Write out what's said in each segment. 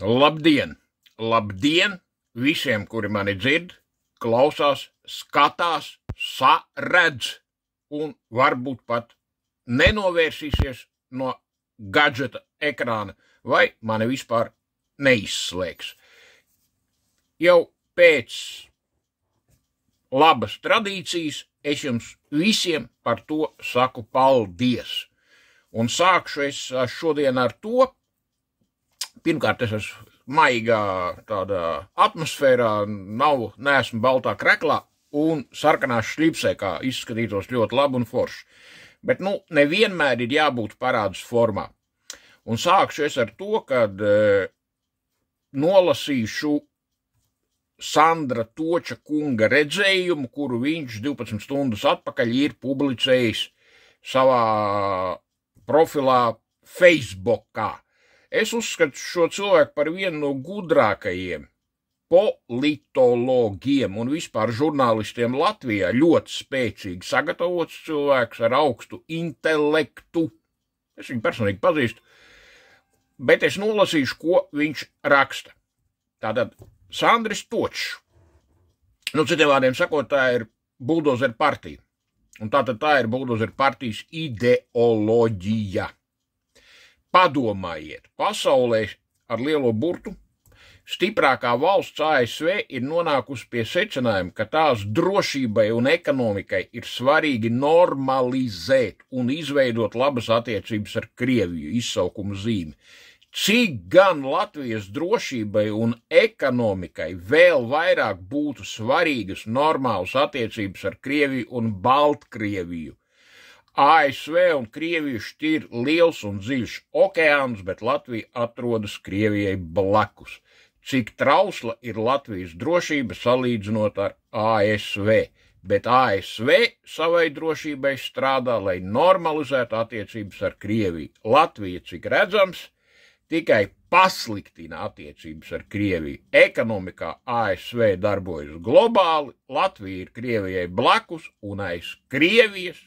Labdien! Labdien visiem, kuri mani dzird, klausās, skatās, saredz un varbūt pat nenovērsīsies no gadžeta ekrāna vai mani vispār neizslēgs. Jau pēc labas tradīcijas es jums visiem par to saku paldies. Un sākšu es šodien ar to. Pirmkārt, es esmu maigā tādā atmosfērā, neesmu baltā kreklā un sarkanā šļipsē, kā izskatītos ļoti labi un forši. Bet, nevienmēr ir jābūt parādus formā. Un sākšu es ar to, kad nolasīšu Sandra Toča kunga redzējumu, kuru viņš 12 stundas atpakaļ ir publicējis savā profilā Facebookā. Es uzskatu šo cilvēku par vienu no gudrākajiem politologiem un vispār žurnālistiem Latvijā, ļoti spēcīgi sagatavots cilvēks ar augstu intelektu. Es viņu personīgi pazīstu, bet es nolasīšu, ko viņš raksta. Tātad Sandris Točs, citiem vārdiem sakot, tā ir Buldozeru partija, un tātad tā ir Buldozeru partijas ideoloģija. Padomājiet, pasaulē ar lielo burtu stiprākā valsts ASV ir nonākusi pie secinājuma, ka tās drošībai un ekonomikai ir svarīgi normalizēt un izveidot labas attiecības ar Krieviju, izsaukuma zīme. Cik gan Latvijas drošībai un ekonomikai vēl vairāk būtu svarīgas normālas attiecības ar Krieviju un Baltkrieviju. ASV un Krieviju šķir liels un dziļš okeāns, bet Latvija atrodas Krievijai blakus. Cik trausla ir Latvijas drošība salīdzinot ar ASV, bet ASV savai drošībai strādā, lai normalizētu attiecības ar Krieviju. Latvija, cik redzams, tikai pasliktina attiecības ar Krieviju. Ekonomikā ASV darbojas globāli, Latvija ir Krievijai blakus un aiz Krievijas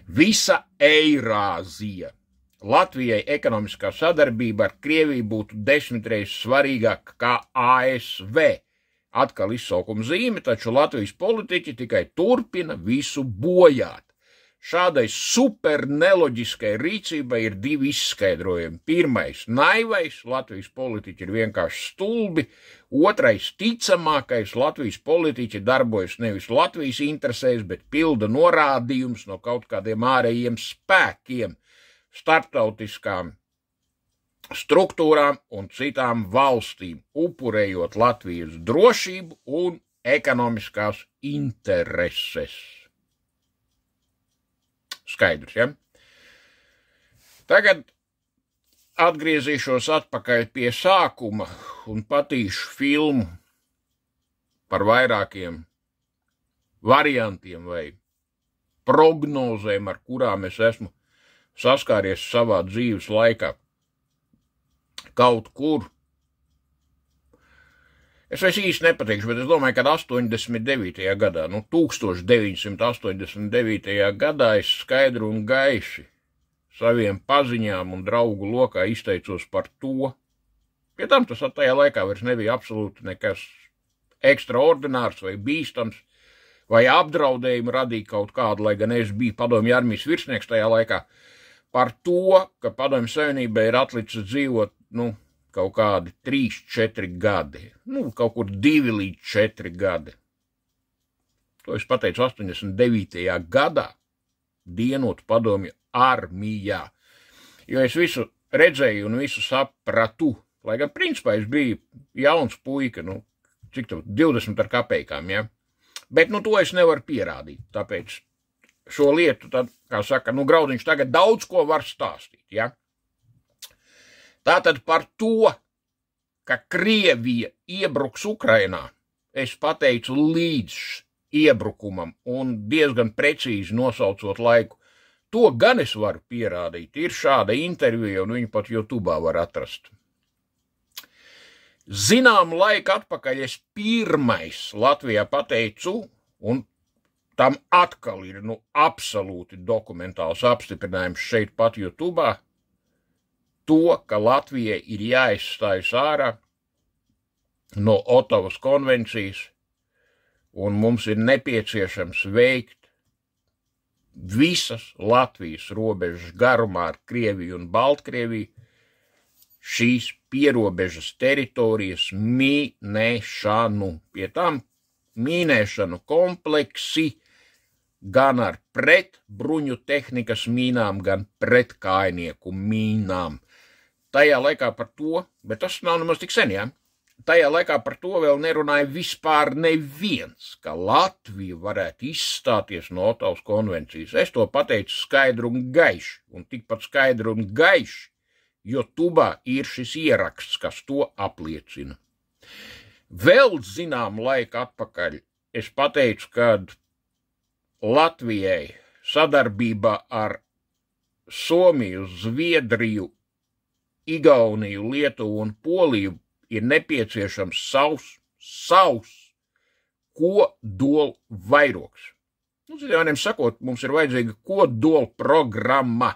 visa Eirāzija. Latvijai ekonomiskā sadarbība ar Krieviju būtu 10 reizes svarīgāka kā ASV. Atkal izsaukuma zīme, taču Latvijas politiķi tikai turpina visu bojāt. Šādai super neloģiskai rīcībai ir divi izskaidrojumi. Pirmais – naivais, Latvijas politiķi ir vienkārši stulbi. Otrais – ticamākais, Latvijas politiķi darbojas nevis Latvijas interesēs, bet pilda norādījums no kaut kādiem ārējiem spēkiem, starptautiskām struktūrām un citām valstīm, upurējot Latvijas drošību un ekonomiskās intereses. Skaidrs, ja? Tagad atgriezīšos atpakaļ pie sākuma un patīšu filmu par vairākiem variantiem vai prognozēm, ar kurām es esmu saskāries savā dzīves laikā. Kaut kur. Es īsti nepateikšu, bet es domāju, ka 89. gadā, 1989. gadā es skaidru un gaiši saviem paziņām un draugu lokā izteicos par to. Pie tam tas tajā laikā vairs nebija absolūti nekas ekstraordinārs vai bīstams, vai apdraudējumu radīja kaut kādu, lai gan es biju padomju armijas virsnieks tajā laikā, par to, ka padomju savienībai ir atlicis dzīvot, kaut kādi 3-4 gadi, kaut kur 2 līdz 4 gadi. To es pateicu 89. gadā, dienot padomju armijā, jo es visu redzēju un visu sapratu, lai gan principā es biju jauns puika, cik tev 20 ar kapeikām, ja? Bet, to es nevaru pierādīt, tāpēc šo lietu, tad, kā saka, Graudiņš tagad daudz ko var stāstīt, ja? Tātad par to, ka Krievija iebruks Ukrainā, es pateicu līdz iebrukumam un diezgan precīzi nosaucot laiku. To gan es varu pierādīt. Ir šāda intervija un viņu pat YouTube'ā var atrast. Zinām laiku atpakaļ es pirmais Latvijā pateicu, un tam atkal ir absolūti dokumentāls apstiprinājums šeit pat YouTube'ā, to, ka Latvijai ir jāizstājas ārā no Otavas konvencijas, un mums ir nepieciešams veikt visas Latvijas robežas garumā ar Krieviju un Baltkrieviju šīs pierobežas teritorijas mīnēšanu. Pie tam mīnēšanu kompleksi gan ar pretbruņu tehnikas mīnām, gan pretkājnieku mīnām. Tajā laikā par to, bet tas nav nemaz tik sen, jā? Tajā laikā par to vēl nerunāja vispār neviens, ka Latvija varētu izstāties no Otavas konvencijas. Es to pateicu skaidru un gaiši, un tikpat skaidru un gaiši, jo tubā ir šis ieraksts, kas to apliecina. Vēl zinām laika atpakaļ es pateicu, kad Latvijai sadarbībā ar Somiju, Zviedriju, Igauniju, Lietuvu un Poliju ir nepieciešams savs kodola vairogs. Citiem sakot, mums ir vajadzīga kodola programma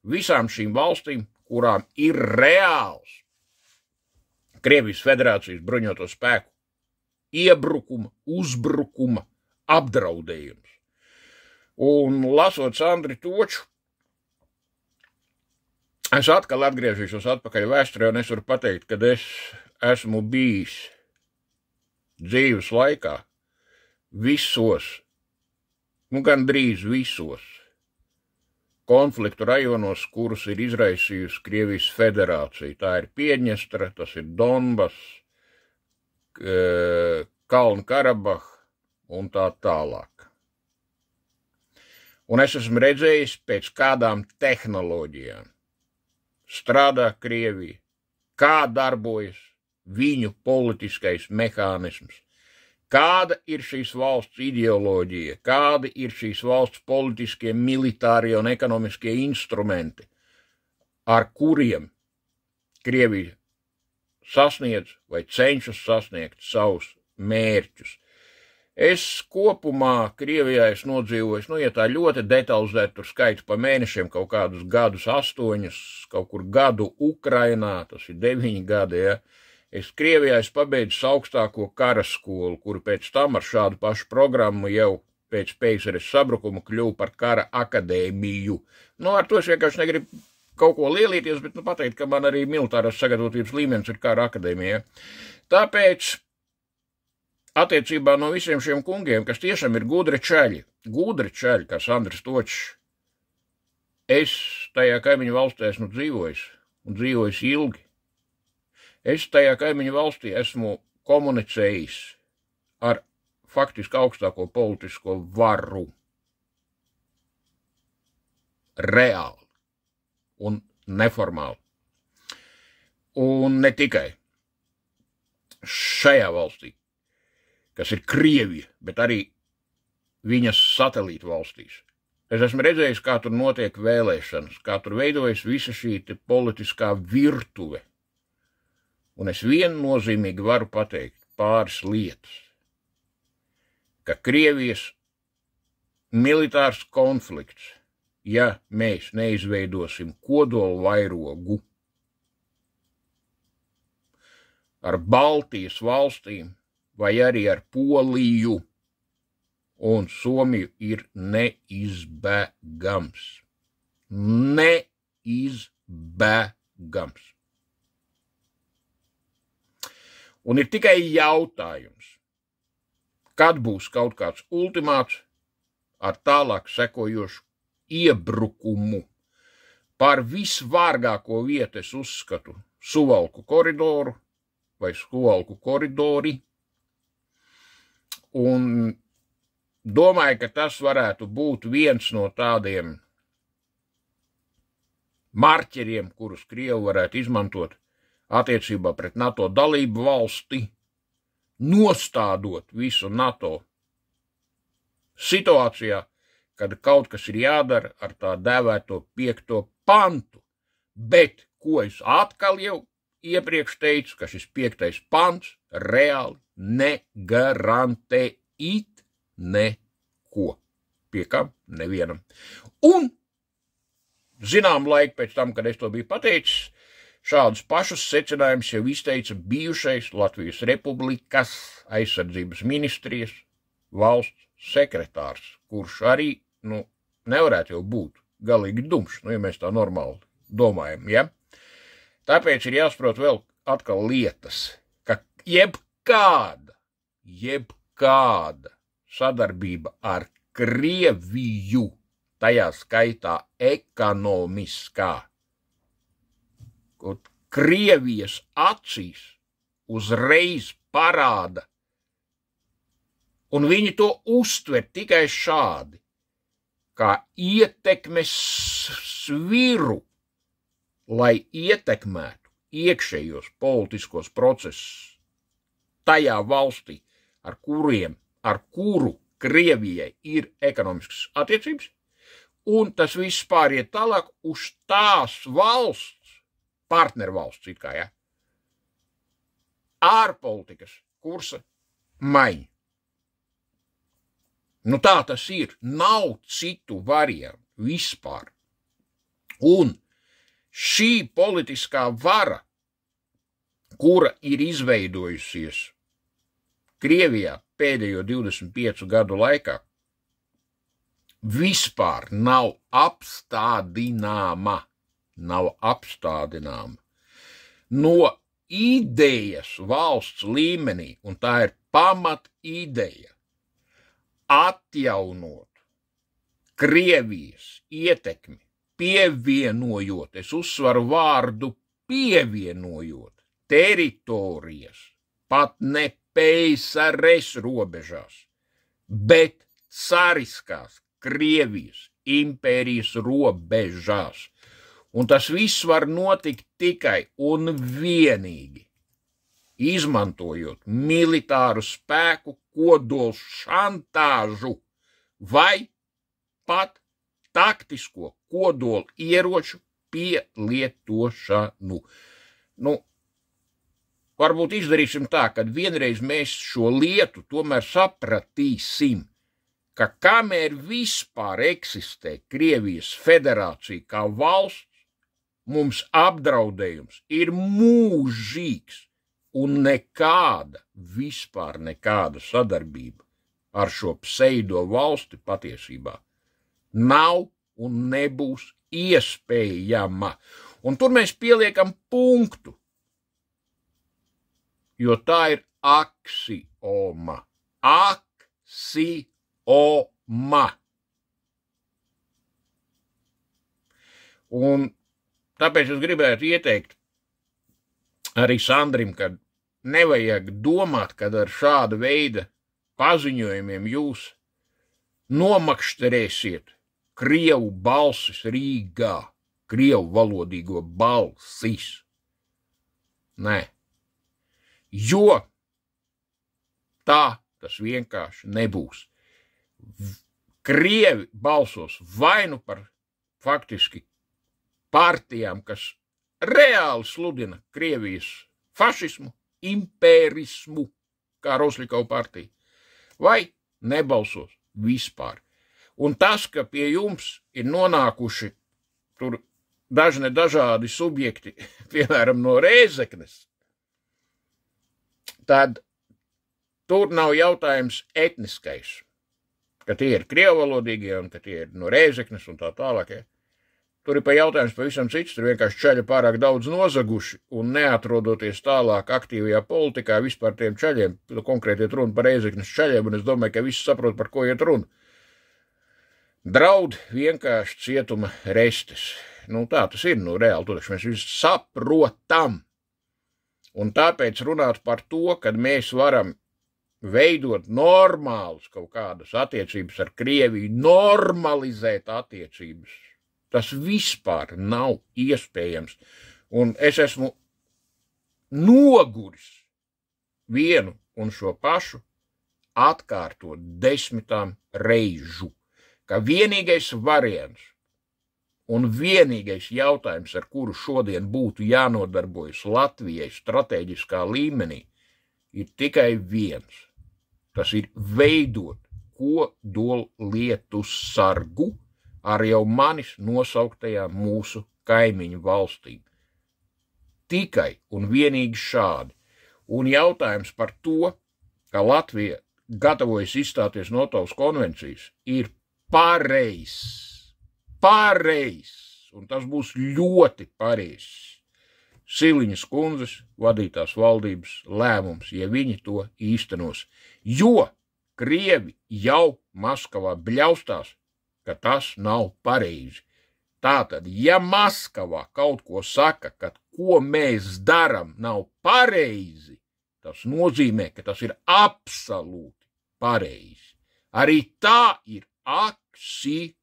visām šīm valstīm, kurām ir reāls Krievijas Federācijas bruņoto spēku iebrukuma, uzbrukuma apdraudējums. Un lasot Sandri Toču, es atkal atgriežīšos atpakaļ vēsturē, un es varu pateikt, ka es esmu bijis dzīves laikā visos, gandrīz visos konfliktu rajonos, kurus ir izraisījusi Krievijas Federācija. Tā ir Piedņestra, tas ir Donbas, Kalnu-Karabah un tā tālāk. Un es esmu redzējis, pēc kādām tehnoloģijām strādā Krievija, kā darbojas viņu politiskais mehānisms, kāda ir šīs valsts ideoloģija, kādi ir šīs valsts politiskie, militārie un ekonomiskie instrumenti, ar kuriem Krievija sasniedz vai cenšas sasniegt savus mērķus. Es kopumā Krievijā nodzīvoju, ja tā ļoti detalizēti, tur skaits pa mēnešiem kaut kādus gadus 8, kaut kur gadu Ukrainā, tas ir 9 gadi, ja. Es Krievijā pabeidzu augstāko karaskolu, kuru pēc tam ar šādu pašu programmu jau pēc PSRS sabrukuma kļuvu par kara akadēmiju. Ar to es vienkārši negribu kaut ko lielīties, bet pateikt, ka man arī militārās sagatavotības līmenis ir kara akadēmija. Tāpēc attiecībā no visiem šiem kungiem, kas tiešām ir gudri čaļi, kā Sandris Točs, es tajā kaimiņu valstī esmu dzīvojis ilgi. Es tajā kaimiņu valstī esmu komunicējis ar faktiski augstāko politisko varu. Reāli un neformāli. Un ne tikai šajā valstī, kas ir Krievija, bet arī viņas satelītu valstīs. Es esmu redzējis, kā tur notiek vēlēšanas, kā tur veidojas visa šī politiskā virtuve. Un es viennozīmīgi varu pateikt pāris lietas, ka Krievijas militārs konflikts, ja mēs neizveidosim kodolu vairogu ar Baltijas valstīm vai arī ar Poliju un Somiju, ir neizbēgams. Neizbēgams. Un ir tikai jautājums, kad būs kaut kāds ultimāts ar tālāk sekojošu iebrukumu. Par visvārgāko vietu es uzskatu Suvalku koridoru vai Suvalku koridori, un domāju, ka tas varētu būt viens no tādiem marķeriem, kurus Krievi varētu izmantot attiecībā pret NATO dalību valsti, nostādot visu NATO situācijā, kad kaut kas ir jādara ar tā dēvēto 5. pantu. Bet, ko es atkal jau iepriekš teicu, ka šis 5. pants reāli negarantē neko. Pie kam? Nevienam. Un, zinām laiku pēc tam, kad es to biju pateicis, Šādus pašus secinājumus jau izteica bijušais Latvijas Republikas aizsardzības ministrijas valsts sekretārs, kurš arī, nevarētu jau būt galīgi dumšs, ja mēs tā normāli domājam, ja? Tāpēc ir jāsaprot vēl atkal lietas, ka jebkāda sadarbība ar Krieviju, tajā skaitā ekonomiskā, Krievijas acīs uzreiz parāda, un viņi to uztver tikai šādi, kā ietekmes sviru, lai ietekmētu iekšējos politiskos procesus tajā valstī, ar kuru Krievijai ir ekonomiskas attiecības, un tas viss pāriet tālāk uz tās valsts, partnervalsts it kā, ja, ārpolitikas kursa maiņa. Tā tas ir, nav citu variantu vispār. Un šī politiskā vara, kura ir izveidojusies Krievijā pēdējo 25 gadu laikā, vispār nav apstādināma. No idejas valsts līmenī, un tā ir pamat ideja, atjaunot Krievijas ietekmi, pievienojot, es uzsvaru vārdu pievienojot, teritorijas, pat ne PSRS robežās, bet cariskās Krievijas impērijas robežās. Un tas viss var notikt tikai un vienīgi, izmantojot militāru spēku, kodolu šantāžu vai pat taktisko kodolu ieroču pielietošanu. Varbūt izdarīsim tā, kad vienreiz mēs šo lietu tomēr sapratīsim, ka kamēr vispār eksistē Krievijas federācija kā valsts, mums apdraudējums ir mūžīgs un vispār nekāda sadarbība ar šo pseido valsti patiesībā nav un nebūs iespējama. Un tur mēs pieliekam punktu, jo tā ir aksioma. Un tāpēc es gribētu ieteikt arī Sandrim, ka nevajag domāt, kad ar šāda veida paziņojumiem jūs nomakšterēsiet Krievu balsis Rīgā, Krievu valodīgo balsis. Nē. Jo tā tas vienkārši nebūs. Krievi balsos vainu par faktiski partijām, kas reāli sludina Krievijas fašismu, impērismu, kā Rosļikova partija, vai nebalsos vispār. Un tas, ka pie jums ir nonākuši tur dažādi subjekti, piemēram, no Rēzeknes, tad tur nav jautājums etniskais, ka tie ir krievalodīgie un ka tie ir no Rēzeknes un tā tālāk. Tur ir pa jautājums pavisam cits, tur vienkārši čaļi pārāk daudz nozaguši un neatrodoties tālāk aktīvajā politikā vispār tiem čaļiem, konkrēti iet runa par Rēzeknes čaļiem, un es domāju, ka visi saprot, par ko iet runa. Draud vienkārši cietuma restes. Tā tas ir, reāli, to taču mēs visi saprotam. Un tāpēc runāt par to, kad mēs varam veidot normālas kaut kādas attiecības ar Krieviju, normalizēt attiecības, tas vispār nav iespējams. Un es esmu noguris vienu un šo pašu atkārtot 10 reižu, ka vienīgais variants un vienīgais jautājums, ar kuru šodien būtu jānodarbojas Latvijai strateģiskā līmenī, ir tikai viens. Tas ir veidot kodolietu sargu ar jau manis nosauktajām mūsu kaimiņu valstīm. tikai un vienīgi šādi. Un jautājums par to, ka Latvija gatavojas izstāties no Ottavas konvencijas, ir pareizs. Pareizs. Un tas būs ļoti pareizs. Siliņas kundzes vadītās valdības lēmums, ja viņi to īstenos. Jo Krievi jau Maskavā bļaustās, ka tas nav pareizi. Tātad, ja Maskavā kaut ko saka, ka ko mēs daram nav pareizi, tas nozīmē, ka tas ir absolūti pareizi. Arī tā ir aksioma.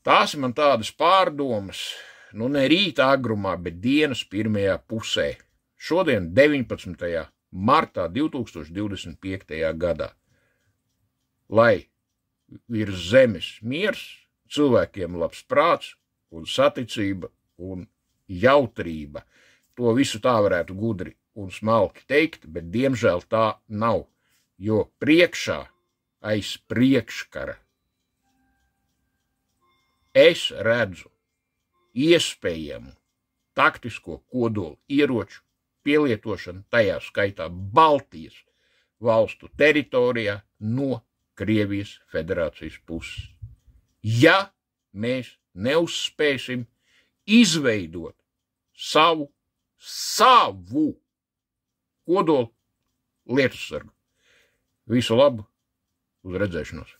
Tās man tādas pārdomas, ne rīta agrumā, bet dienas pirmajā pusē. Šodien 19. martā 2025. gadā. Lai virs zemes miers, cilvēkiem labs prāts un saticība un jautrība. To visu tā varētu gudri un smalki teikt, bet diemžēl tā nav, jo priekšā aiz priekškara es redzu iespējamu taktisko kodolu ieroču pielietošanu, tajā skaitā Baltijas valstu teritorijā no Krievijas federācijas puses. Ja mēs neuzspēsim izveidot savu kodolu lietusargu. Visu labu, uz redzēšanos!